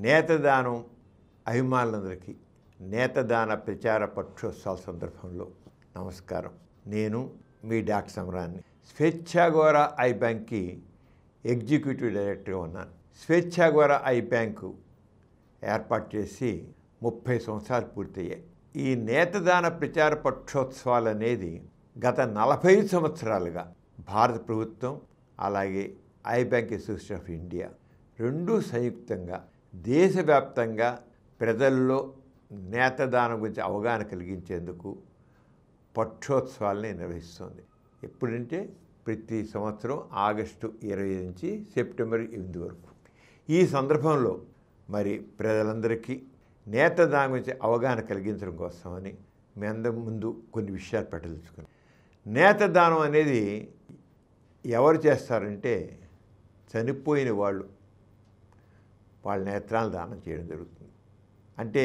నేతదానం అభిమానులందరికీ నేతదాన ప్రచార పక్షోత్సవాల సందర్భంలో నమస్కారం. నేను మీ డాక్టర్ సమరాన్ని. స్వేచ్ఛాగోర ఐ బ్యాంక్కి ఎగ్జిక్యూటివ్ డైరెక్టర్గా ఉన్నాను. స్వేచ్ఛాగోర ఐ బ్యాంకు ఏర్పాటు చేసి 30 సంవత్సరాలు పూర్తయ్యాయి. ఈ నేతదాన ప్రచార పక్షోత్సవాలు అనేది గత 45 సంవత్సరాలుగా భారత ప్రభుత్వం అలాగే I bank association of India రెండూ సంయుక్తంగా దేశవ్యాప్తంగా ప్రజల్లో నేతదానం గురించి అవగాహన కలిగించేందుకు పక్షోత్సవాలని నిర్వహిస్తుంది. ఎప్పుడంటే ప్రతి సంవత్సరం ఆగస్టు 20 నుంచి సెప్టెంబర్ 8 వరకు. ఈ సందర్భంలో మరి ప్రజలందరికీ నేతదానం గురించి అవగాహన కలిగించడం కోసమని మీ అందరి ముందు కొన్ని విషయాలు పెట్టదలుచుకున్నాను. నేతదానం అనేది ఎవరు చేస్తారంటే చనిపోయిన వాళ్ళ నేత్రాలు దానం చేయడం జరుగుతుంది. అంటే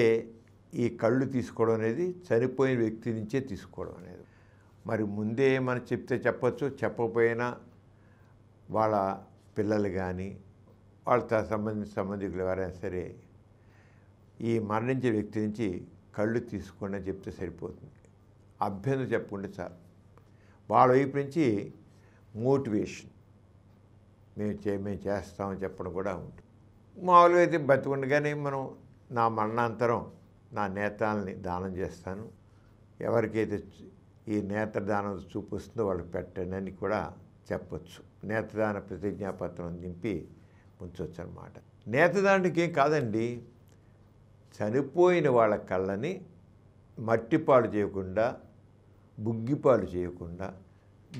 ఈ కళ్ళు తీసుకోవడం అనేది చనిపోయిన వ్యక్తి నుంచే తీసుకోవడం అనేది. మరి ముందే మనం చెప్తే చెప్పచ్చు, చెప్పకపోయినా వాళ్ళ పిల్లలు కానీ వాళ్ళతో సంబంధికులు ఎవరైనా సరే ఈ మరణించే వ్యక్తి నుంచి కళ్ళు తీసుకోండి అని చెప్తే సరిపోతుంది. అభ్యంతరం చెప్పుకుంటే చాలు. వాళ్ళ వైపు నుంచి మోటివేషన్ మేము చేస్తామని చెప్పడం కూడా ఉంటుంది. మామూలుగా అయితే బతికుండగానే మనం నా మరణాంతరం నా నేత్రాలని దానం చేస్తాను, ఎవరికైతే ఈ నేత్రదానం చూపిస్తుందో వాళ్ళకి పెట్టండి అని కూడా చెప్పచ్చు. నేత్రదాన ప్రతిజ్ఞాపత్రం దింపి ఉంచవచ్చు అన్నమాట. నేత్రదానానికి ఏం కాదండి, చనిపోయిన వాళ్ళ కళ్ళని మట్టిపాలు చేయకుండా బుగ్గిపాలు చేయకుండా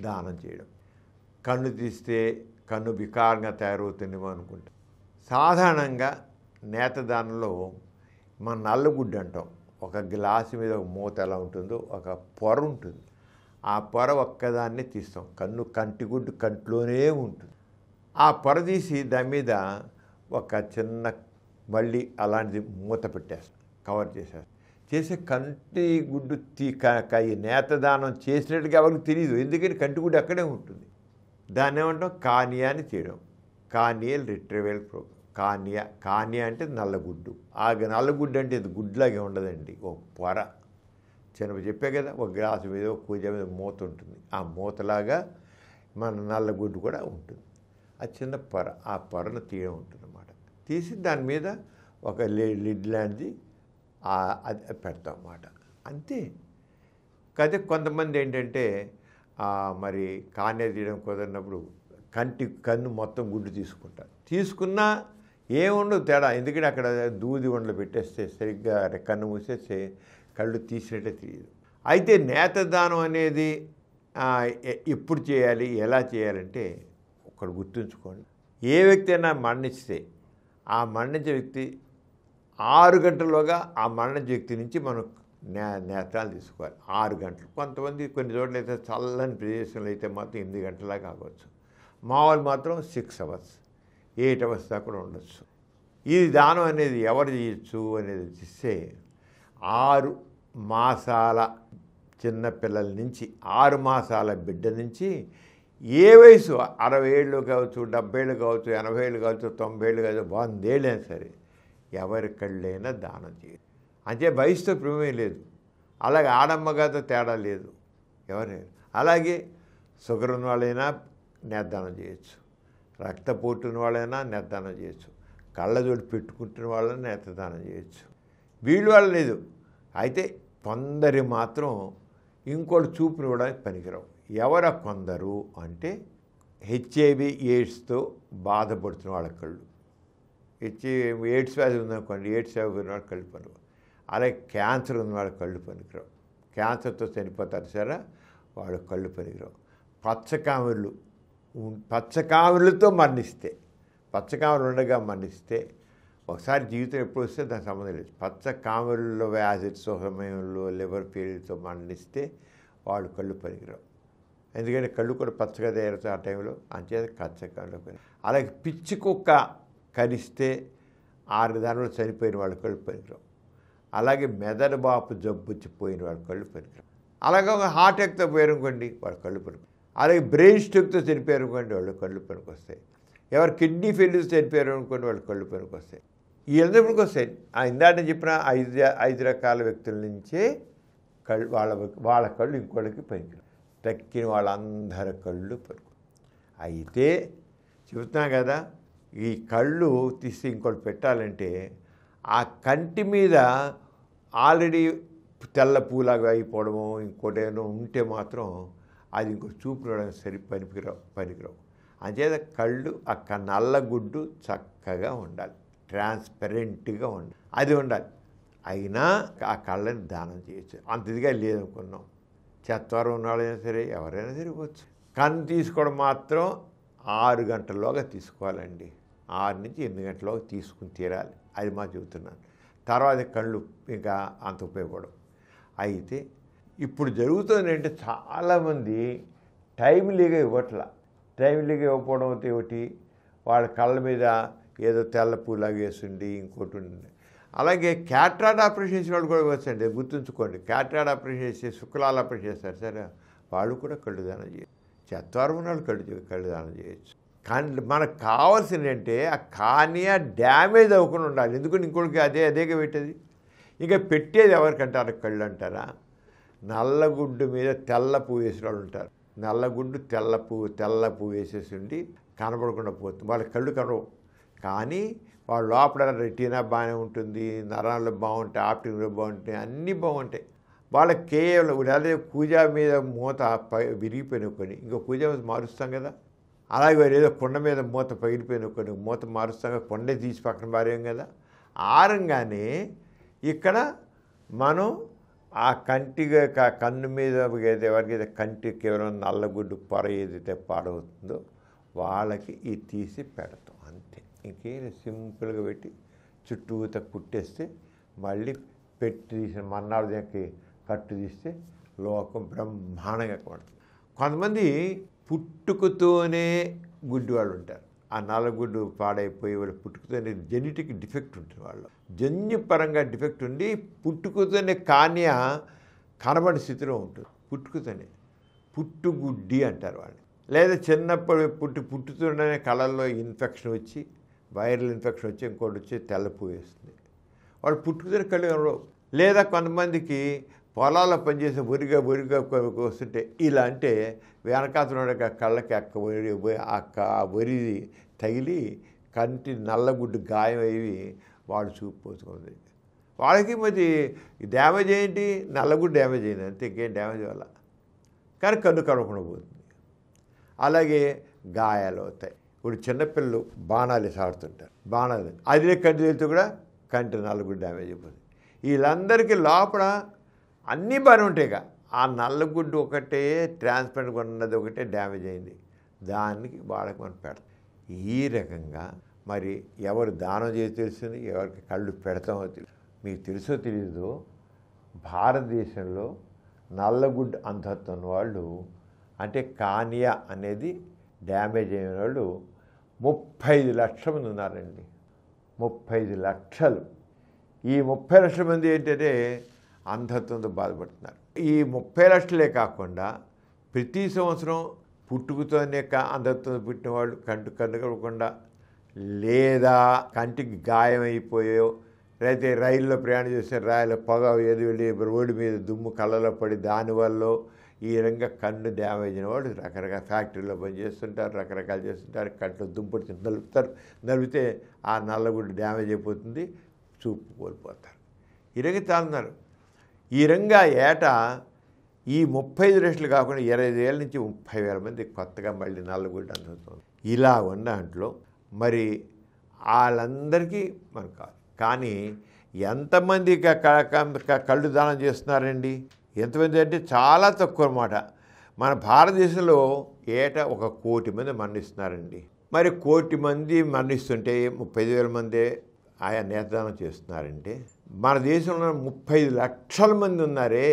దానం చేయడం. కన్ను తీస్తే కన్ను వికారంగా తయారవుతుందేమో అనుకుంటాం. సాధారణంగా నేతదానంలో మన నల్లగుడ్డు అంటాం. ఒక గ్లాసు మీద ఒక మూత ఎలా ఉంటుందో ఒక పొర ఉంటుంది. ఆ పొర ఒక్కదాన్నే తీస్తాం. కంటిగుడ్డు కంట్లోనే ఉంటుంది. ఆ పొర తీసి దాని మీద ఒక చిన్న మళ్ళీ అలాంటిది మూత పెట్టేస్తాం, కవర్ చేసేస్తాం. చేసే కంటి గుడ్డు ఈ నేతదానం చేసినట్టుగా ఎవరికి తెలియదు, ఎందుకని కంటిగుడ్డు అక్కడే ఉంటుంది. దాన్ని ఏమంటాం కార్నియా అని చేయడం. Corneal retrieval programme. కార్నియా అంటే నల్లగుడ్డు. ఆ నల్లగుడ్డు అంటే ఇది గుడ్లాగే ఉండదండి, ఒక పొర. చిన్నవి చెప్పే కదా, ఒక గ్లాసు మీద ఒక కూజ మీద మూత ఉంటుంది. ఆ మూతలాగా మన నల్లగుడ్డు కూడా ఉంటుంది. ఆ చిన్న పొర, ఆ పొరను తీయడం ఉంటుంది అన్నమాట. తీసి దాని మీద ఒక లిడ్ లాంటిది అది పెడతాం అన్నమాట. అంతే. కాకపోతే కొంతమంది ఏంటంటే మరి కార్నియా తీయడం కుదరినప్పుడు కన్ను మొత్తం గుడ్డు తీసుకుంటారు. తీసుకున్నా ఏముండదు తేడా, ఎందుకంటే అక్కడ దూది ఉండలు పెట్టేస్తే సరిగ్గా కన్ను మూసేస్తే కళ్ళు తీసినట్టే తెలియదు. అయితే నేతదానం అనేది ఎప్పుడు చేయాలి, ఎలా చేయాలంటే ఒకటి గుర్తుంచుకోండి. ఏ వ్యక్తి అయినా మరణిస్తే ఆ మరణించే వ్యక్తి 6 గంటల్లోగా ఆ మరణించే వ్యక్తి నుంచి మనం నేత్రాలు తీసుకోవాలి. 6 గంటలు. కొంతమంది కొన్ని చోట్ల అయితే చల్లని ప్రదేశంలో అయితే మాత్రం 8 గంటలా కావచ్చు. మామూలు మాత్రం 6 అవర్స్ 8 అవర్స్ దాకా కూడా ఉండొచ్చు. ఈ దానం అనేది ఎవరు చేయొచ్చు అనేది చూస్తే 6 మాసాల చిన్నపిల్లల నుంచి 6 మాసాల బిడ్డ నుంచి ఏ వయసు 60 ఏళ్ళు కావచ్చు, 70 ఏళ్ళు కావచ్చు, 80 ఏళ్ళు కావచ్చు, 90 ఏళ్ళు కావచ్చు, 100 ఏళ్ళైనా సరే ఎవరి కళ్ళైనా దానం చేయరు. అంటే వయసుతో ప్రమేయం లేదు. అలాగే ఆడమ్మగారితో తేడా లేదు, ఎవరైనా. అలాగే షుగర్ ఉన్న వాళ్ళైనా నేతదానం చేయొచ్చు, రక్తపోటు ఉన్న వాళ్ళైనా నేతదానం చేయొచ్చు, కళ్ళజోడు పెట్టుకుంటున్న వాళ్ళని నేతదానం చేయొచ్చు. వీళ్ళు వాళ్ళు లేదు. అయితే కొందరి మాత్రం ఇంకోటి చూపుని ఇవ్వడానికి పనికిరావు. ఎవరు కొందరు అంటే హెచ్ఐవి ఎయిడ్స్తో బాధపడుతున్న వాళ్ళ కళ్ళు, ఎయిడ్స్ వ్యాధి ఉందనుకోండి, ఎయిడ్స్ వ్యాధి ఉన్న వాళ్ళ కళ్ళు పనికిరావు. అలాగే క్యాన్సర్ ఉన్న వాళ్ళ కళ్ళు పనికిరావు. క్యాన్సర్తో చనిపోతారు సరే, వాళ్ళ కళ్ళు పనికిరావు. పచ్చకామెరులతో మరణిస్తే, పచ్చకామెరులు ఉండగా మరణిస్తే ఒకసారి జీవితం ఎప్పుడు వస్తే దానికి సంబంధం లేదు. పచ్చకామెరుల్లో యాసిడ్స్ సమయంలో లివర్ ఫెయిల్తో మరణిస్తే వాళ్ళు కళ్ళు పనికిరావు. ఎందుకంటే కళ్ళు కూడా పచ్చగా తయారవుతాయి ఆ టైంలో. అంచేత పచ్చకామెరులో పని. అలాగే పిచ్చి కుక్క కరిస్తే 6 దానిలో చనిపోయిన వాళ్ళ కళ్ళు పనికిరావు. అలాగే మెదడు బాపు జబ్బు వచ్చిపోయిన వాళ్ళ కళ్ళు పనికిరావు. అలాగే ఒక హార్ట్ అటాక్తో పోయారనుకోండి వాళ్ళ కళ్ళు పనికి. అలాగే బ్రెయిన్ స్ట్రోక్తో చనిపోయారు అనుకోండి వాళ్ళు కళ్ళు పనికి వస్తాయి. ఎవరు కిడ్నీ ఫెయిల్యూర్స్ చనిపోయారు అనుకోండి వాళ్ళు కళ్ళు పనికి వస్తాయి. వీళ్ళందరికీ వస్తాయి. ఇందాక చెప్పిన ఐదు రకాల వ్యక్తుల నుంచే కళ్ళు వాళ్ళ కళ్ళు ఇంకోళ్ళకి పనికిరావు. తక్కిన వాళ్ళందరి కళ్ళు పనికి. అయితే చెబుతున్నా కదా, ఈ కళ్ళు తీసి ఇంకోటి పెట్టాలంటే ఆ కంటి మీద ఆల్రెడీ తెల్ల పూలాగా అయిపోవడము ఇంకోటి ఏమైనా ఉంటే మాత్రం అది ఇంకో చూపుకోవడానికి పనికిరావు. అంచేత కళ్ళు నల్లగుడ్డు చక్కగా ఉండాలి, ట్రాన్స్పరెంట్గా ఉండాలి, అది ఉండాలి. అయినా ఆ కళ్ళని దానం చేయొచ్చు. అంత ఇదిగా లేదనుకున్నాం. చెత్తవారం ఉన్నవాళ్ళైనా సరే ఎవరైనా సరే ఇవ్వచ్చు. కన్ను తీసుకోవడం మాత్రం 6 గంటల్లోగా తీసుకోవాలండి. 6 నుంచి 8 గంటల్లోగా తీసుకుని తీరాలి. అది మా చెబుతున్నాను. తర్వాత కళ్ళు ఇంకా అంత ఉపయోగపడవు. అయితే ఇప్పుడు జరుగుతుంది అంటే చాలామంది టైమ్లీగా ఇవ్వకపోవడం ఒకటి, వాళ్ళ కళ్ళ మీద ఏదో తెల్ల పూలాగా వేసిండి ఇంకోటి ఉంది. అలాగే క్యాట్రాక్ట్ ఆపరేషన్ చేసిన వాళ్ళు కూడా వచ్చండి. గుర్తుంచుకోండి, క్యాట్రాక్ట్ ఆపరేషన్ చేసి శుక్లాలు ఆపరేషన్ చేస్తారు సరే, వాళ్ళు కూడా కళ్ళు దానం చేయొచ్చు. చెత్తవారు ఉన్న వాళ్ళు కళ్ళు దానం చేయొచ్చు. కానీ మనకు కావాల్సింది అంటే ఆ కార్నియా డ్యామేజ్ అవ్వకుండా ఉండాలి. ఎందుకంటే ఇంకోటికి అదేగా పెట్టేది. ఇంకా పెట్టేది ఎవరికంటారు? కళ్ళు అంటారా? నల్లగుడ్డు మీద తెల్ల పువ్వు వేసిన వాళ్ళు ఉంటారు. నల్లగుడ్డు తెల్ల పువ్వు వేసేసి ఉండి కనపడకుండా పోతుంది. వాళ్ళ కళ్ళు కనవు. కానీ వాళ్ళ లోపల రెటీనా బాగానే ఉంటుంది, నరాలు బాగుంటాయి, ఆప్టిక్లో బాగుంటాయి, అన్నీ బాగుంటాయి. వాళ్ళకి కేవలం అదే కూజా మీద మూత విరిగిపోయిన కొన్ని ఇంకో కూజా మీద మారుస్తాం కదా, అలాగే ఏదో కొండ మీద మూత పగిలిపోయిన కొన్ని మూత మారుస్తాం కదా, కొండే తీసి పక్కన పారేయం కదా. ఆరంగానే ఇక్కడ మనం ఆ కన్ను మీద ఎవరికైతే కంటి కేవలం నల్లగుడ్డు పొర ఏదైతే పాడవుతుందో వాళ్ళకి ఇది తీసి పెడతాం అంతే. ఇంకేం సింపుల్గా పెట్టి చుట్టూత కుట్టేస్తే మళ్ళీ పెట్టి తీసిన మన్నాడు దానికి కట్టు తీస్తే లోకం బ్రహ్మాండంగా పడుతుంది. కొంతమంది పుట్టుకతోనే గుడ్డి వాళ్ళు ఉంటారు. ఆ నల్లగుడ్డు పాడైపోయి వాళ్ళు పుట్టుకతోనే జెనెటిక్ డిఫెక్ట్ ఉంటుంది. వాళ్ళు జన్యుపరంగా డిఫెక్ట్ ఉండి పుట్టుకతోనే కార్నియా కనబడి స్థితిలో ఉంటుంది. పుట్టుగుడ్డి అంటారు వాళ్ళు. లేదా చిన్నప్పుడు పుట్టుతూనే కళ్ళల్లో ఇన్ఫెక్షన్ వచ్చి వైరల్ ఇన్ఫెక్షన్ వచ్చి ఇంకోటి వచ్చి తెల్లపు వేస్తుంది. వాళ్ళు పుట్టుకుతున్న కళ్ళు కనబడవు. లేదా కొంతమందికి పొలాల్లో పనిచేసే ఒరిగా వస్తుంటే ఇలా అంటే వెనకాతలో కళ్ళకి వరి తగిలి కంటి నల్లగుడ్డు గాయం అయ్యి వాడు చూపు పోతుంది. వాళ్ళకి మరి డ్యామేజ్ ఏంటి? నల్లగుడ్డు డ్యామేజ్ అయింది అంతే, ఇంకేం డ్యామేజ్ వల్ల. కానీ కన్ను కనకుండా పోతుంది. అలాగే గాయాలు అవుతాయి. ఇప్పుడు చిన్నపిల్లలు బాణాలు సాడుతుంటారు. బాణాలు అదే కంటి వెళ్తూ కూడా కంటి నల్లగుడ్డు డ్యామేజ్ అయిపోతుంది. వీళ్ళందరికీ లోపల అన్నీ బాగానే ఉంటాయిగా, ఆ నల్లగుడ్డు ఒకటే ట్రాన్స్పరెంట్గా ఉన్నది ఒకటే డ్యామేజ్ అయింది. దానికి వాళ్ళకి మనం పెడతాం. ఈ రకంగా మరి ఎవరు దానం చేసి తెలుస్తుంది, ఎవరికి కళ్ళు పెడతామో తెలుసు. మీకు తెలుసో తెలీదో భారతదేశంలో నల్లగుడ్డు అంధత్వం వాళ్ళు అంటే కార్నియా అనేది డ్యామేజ్ అయిన వాళ్ళు 35 లక్షల మంది ఉన్నారండి. 35 లక్షలు. ఈ 30 లక్షల మంది ఏంటంటే అంధత్వంతో బాధపడుతున్నారు. ఈ 30 లక్షలే కాకుండా ప్రతి సంవత్సరం పుట్టుకతోనే అంధత్వంతో పుట్టిన వాళ్ళు కన్ను కనకుండా లేదా కంటికి గాయమైపోయో లేకపోతే రైల్లో ప్రయాణం చేస్తే రైల్లో పొగ ఏది వెళ్ళి రోడ్డు మీద దుమ్ము కళ్ళలో పడి దానివల్ల ఈ రకంగా కన్ను డ్యామేజ్ అయిన వాళ్ళు రకరకాల ఫ్యాక్టరీలో పనిచేస్తుంటారు, రకరకాలు చేస్తుంటారు. కంట్లో దుంపటి నలిపితే ఆ నల్లగుడ్డు డ్యామేజ్ అయిపోతుంది, చూపు కోల్పోతారు. ఈ రకంగా తాగుతున్నారు. ఈ రకంగా ఏటా ఈ 35 లక్షలు కాకుండా 25 ఏళ్ళ నుంచి 30,000 మంది కొత్తగా మళ్ళీ నల్లగుడ్డు అందుతుంది. ఇలా ఉన్న దాంట్లో మరి వాళ్ళందరికీ మనకు కాదు. కానీ ఎంతమంది కళ్ళు దానం చేస్తున్నారండి? ఎంతమంది అంటే చాలా తక్కువ అన్నమాట. మన భారతదేశంలో ఏటా 1 కోటి మంది మరణిస్తున్నారండి. మరి 1 కోటి మంది మరణిస్తుంటే 35,000 మందే ఆయా నేత్రదానం చేస్తున్నారంటే మన దేశంలో 35 లక్షల మంది ఉన్నారే,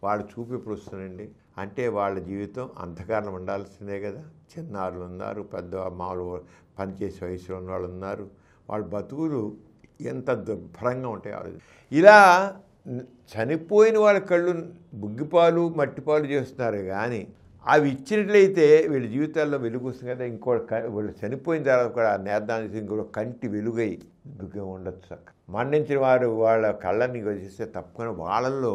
వాళ్ళు చూపు ఎప్పుడు వస్తుందండి? అంటే వాళ్ళ జీవితం అంధకారం ఉండాల్సిందే కదా. చిన్నారులు ఉన్నారు, పెద్ద మామూలు పనిచేసే వయసులో ఉన్న వాళ్ళు ఉన్నారు. వాళ్ళ బతుకులు ఎంత దుర్భరంగా ఉంటాయి. ఇలా చనిపోయిన వాళ్ళ కళ్ళు బుగ్గిపాలు మట్టిపాలు చేస్తున్నారు. కానీ అవి ఇచ్చినట్లయితే వీళ్ళ జీవితాల్లో వెలుగు వస్తుంది కదా. వీళ్ళు చనిపోయిన తర్వాత కూడా ఆ నేతదానం ఇంకో కంటి వెలుగై ఉండొచ్చు. మరణించిన వారు వాళ్ళ కళ్ళని వదిలిస్తే తప్పకుండా వాళ్ళల్లో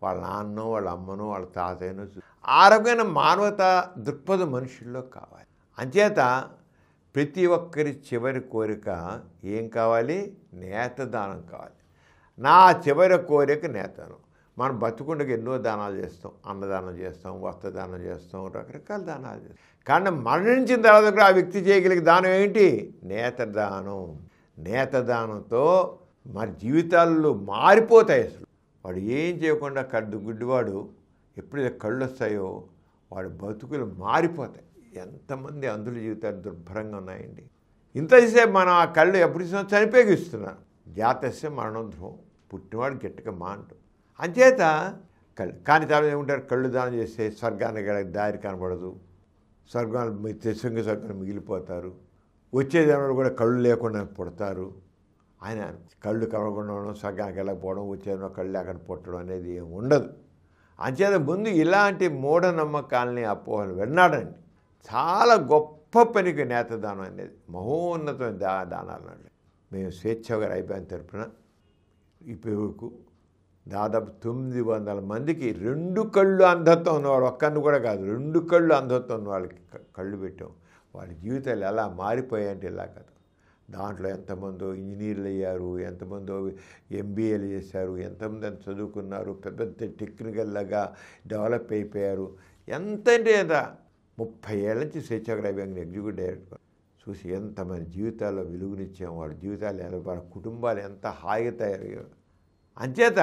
వాళ్ళ నాన్నో వాళ్ళ అమ్మనో వాళ్ళ తాతయ్యనో ఆ రకమైన మానవతా దృక్పథం మనుషుల్లో కావాలి. అంచేత ప్రతి ఒక్కరి చివరి కోరిక ఏం కావాలి? నేతదానం కావాలి. నా చివరి కోరిక నేతదానం. మనం బతుకుండగా ఎన్నో దానాలు చేస్తాం, అన్నదానం చేస్తాం, వస్త్రదానం చేస్తాం, రకరకాల దానాలు చేస్తాం. కానీ మరణించిన తర్వాత కూడా ఆ వ్యక్తి చేయగలిగే దానం ఏంటి? నేతదానం. నేతదానంతో మరి జీవితాల్లో మారిపోతాయి. అసలు వాడు ఏం చేయకుండా గుడ్డివాడు ఎప్పుడైతే కళ్ళు వస్తాయో వాడు బతుకులు మారిపోతాయి. ఎంతమంది అందుల జీవితాలు దుర్భరంగా ఉన్నాయండి. ఇంతసేపు మనం ఆ కళ్ళు ఎప్పుడు చనిపోగిస్తున్నాం. జాతస్య మరణం ధ్రువం, పుట్టినవాడు గట్టిగా మాంటు. అంచేత కళ్ళు కానీ తర్వాత ఏమంటారు? కళ్ళు దానం చేస్తే స్వర్గానికి దారి కనబడదు, స్వర్గాలు స్వర్గాలు మిగిలిపోతారు, వచ్చే జన్మలు కూడా కళ్ళు లేకుండా పుడతారు. ఆయన కళ్ళు కనబడకుండా ఉండడం, స్వర్గానికి వెళ్ళకపోవడం, వచ్చే కళ్ళు లేకుండా పుట్టడం అనేది ఏమి ఉండదు. అంచేత ముందు ఇలాంటి మూఢనమ్మకాలని అపోహలు విన్నాడండి. చాలా గొప్ప పనికి నేతదానం అనేది మహోన్నతమైన దానాలు. మేము స్వేచ్ఛగా అయిపోయిన తరపున ఇప్పటివరకు దాదాపు 900 మందికి 2 కళ్ళు అంధత్వం ఉన్నవాడు, ఒక్కరిని కూడా కాదు, 2 కళ్ళు అంధత్వం ఉన్న వాళ్ళకి కళ్ళు పెట్టాం. వాళ్ళ జీవితాలు ఎలా మారిపోయాయంటే ఇలా కాదు. దాంట్లో ఎంతమందో ఇంజనీర్లు అయ్యారు, ఎంతమందో ఎంబీఏలు చేశారు, ఎంతమంది ఎంత చదువుకున్నారు, పెద్ద టెక్నికల్గా డెవలప్ అయిపోయారు. ఎంత అంటే ఎంత 30 ఏళ్ళ నుంచి స్వేచ్ఛాగ్రహి బ్యాంక్ ఎగ్జిక్యూటివ్ డైరెక్టర్ చూసి ఎంతమంది జీవితాల్లో వెలుగునిచ్చాం. వాళ్ళ జీవితాలు వాళ్ళ కుటుంబాలు ఎంత హాయిగా తయారయ్యారు. అంచేత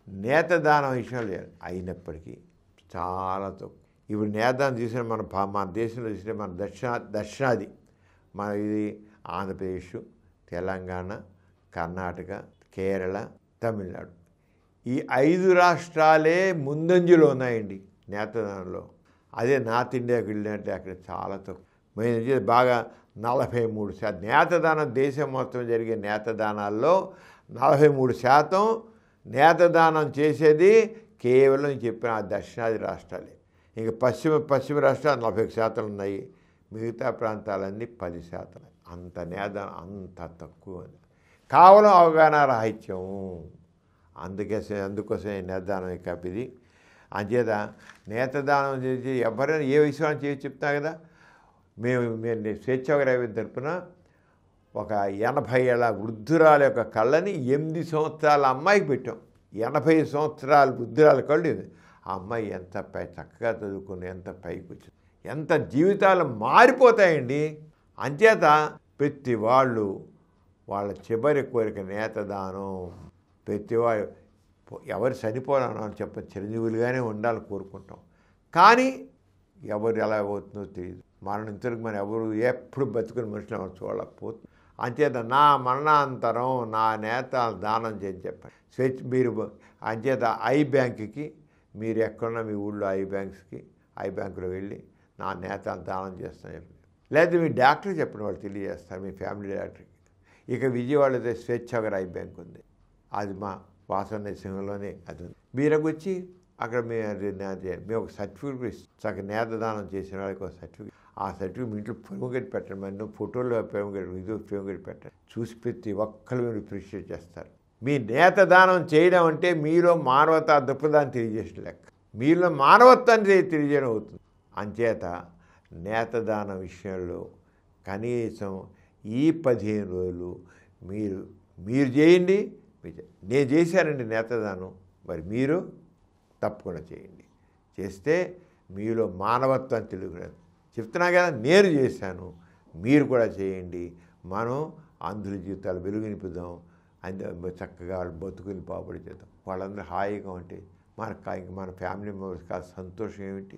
నేతదానం విషయంలో అయినప్పటికీ చాలా తక్కువ. ఇప్పుడు నేతదానం చూసిన మన దేశంలో చూసిన మన దక్షిణాది మన ఇది ఆంధ్రప్రదేశ్, తెలంగాణ, కర్ణాటక, కేరళ, తమిళనాడు ఈ 5 రాష్ట్రాలే ముందంజలో ఉన్నాయండి నేతదానంలో. అదే నార్త్ ఇండియాకి వెళ్ళినట్టే అక్కడ చాలా తక్కువ. మేము బాగా 43% నేతదానం దేశం మొత్తం జరిగే నేతదానాల్లో 43% నేతదానం చేసేది కేవలం చెప్పిన ఆ దక్షిణాది రాష్ట్రాలే. ఇంకా పశ్చిమ రాష్ట్రాలు 41% ఉన్నాయి. మిగతా ప్రాంతాలన్నీ 10%. అంత నేతదానం అంత తక్కువ. కేవలం అవగాహన రాహిత్యం. అందుకోసమే నేతదానం కప్పిది. అంచేత నేతదానం చేసి ఎవరైనా ఏ విషయాన్ని చేసి చెప్తా కదా. మేము స్వేచ్ఛాగ్రహి తరపున ఒక 80 ఏళ్ళ వృద్ధురాల యొక్క కళ్ళని 8 సంవత్సరాల అమ్మాయికి పెట్టాం. 80 సంవత్సరాల వృద్ధురాల కళ్ళు. ఆ అమ్మాయి ఎంత చక్కగా చదువుకుని ఎంత పైకి వచ్చింది. ఎంత జీవితాలు మారిపోతాయండి. అంచేత ప్రతి వాళ్ళు వాళ్ళ చివరి కోరిక నేతదానం. ప్రతివాడు ఎవరు చనిపోవాలని చిరంజీవులుగానే ఉండాలని కోరుకుంటాం. కానీ ఎవరు ఎలా అవుతుందో తెలియదు. మరణించడానికి మనం ఎవరు ఎప్పుడు బతుకుని మనుషులు ఎవరు చూడలేకపోతుంది. అంచేత నా మరణాంతరం నా నేతలు దానం చేయని చెప్పండి. మీరు అంచేత ఐ బ్యాంకుకి మీరు ఎక్కడున్నా మీ ఊళ్ళో ఐ బ్యాంకులో వెళ్ళి నా నేతలు దానం చేస్తాను చెప్పండి. లేదా మీ డాక్టర్కి చెప్పిన వాళ్ళు తెలియజేస్తారు, మీ ఫ్యామిలీ డాక్టర్కి. ఇక విజయవాడలో స్వేచ్ఛాగ్రహి బ్యాంక్ ఉంది. అది మా వాసన సింహంలోనే అది ఉంది. మీరకు వచ్చి అక్కడ మేము ఒక సర్టిఫికేట్ ఇస్తాం. నేతదానం చేసిన వాళ్ళకి ఒక సర్టిఫికేట్. ఆ సర్టిఫికేట్ మీ ఇంట్లో ఫ్రేమ్గేట్ పెట్టండి. మన ఫోటోలో ఫ్రేమ్గేట్ పెట్టండి. చూసి ప్రతి ఒక్కరు మీరు అప్రిషియేట్ చేస్తారు. మీ నేతదానం చేయడం అంటే మీలో మానవతా దృక్పథాన్ని తెలియజేసిన లెక్క. మీలో మానవత్వాన్ని తెలియజేయడం అవుతుంది. అంచేత నేతదానం విషయంలో కనీసం ఈ 15 రోజులు మీరు చేయండి. నేను చేశానండి నేతదానం, మరి మీరు తప్పకుండా చేయండి. చేస్తే మీలో మానవత్వం తెలుగురాదు. చెప్తున్నా కదా, నేను చేశాను, మీరు కూడా చేయండి. మనం అంధుల జీవితాలు వెలుగునిపుదాం. చక్కగా వాళ్ళు బతుకుని బాగుపడి చేద్దాం. వాళ్ళందరూ హాయిగా ఉంటే మన ఫ్యామిలీ మెంబర్స్ కాదు సంతోషం ఏమిటి.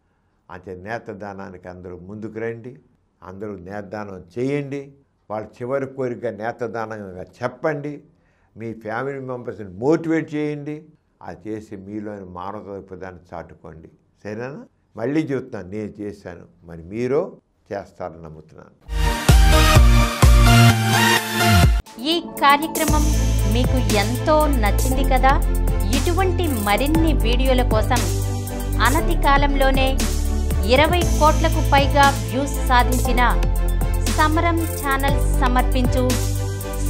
అంటే నేతదానానికి అందరూ ముందుకు రండి. అందరూ నేతదానం చేయండి. వాళ్ళ చివరి కోరిక నేతదానంగా చెప్పండి. మీ ఫ్యామిలీ మెంబర్స్ని మోటివేట్ చేయండి. అది చేసి మీలోని మానవతా దృక్పథాన్ని చాటుకోండి. సరేనా? మళ్ళీ చెప్తున్నాను, నేను చేశాను, మరి మీరు చేస్తారని నమ్ముతున్నాను. ఈ కార్యక్రమం మీకు ఎంతో నచ్చింది కదా. ఇటువంటి మరిన్ని వీడియోల కోసం అనతి కాలంలోనే 20 కోట్లకు పైగా వ్యూస్ సాధించిన సమరం ఛానల్ సమర్పించు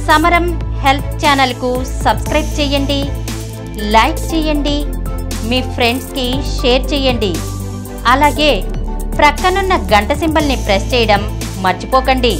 సమరం హెల్త్ ఛానల్కు సబ్స్క్రైబ్ చేయండి, లైక్ చేయండి, మీ ఫ్రెండ్స్కి షేర్ చేయండి. అలాగే ప్రక్కనున్న గంట సింబల్ని ప్రెస్ చేయడం మర్చిపోకండి.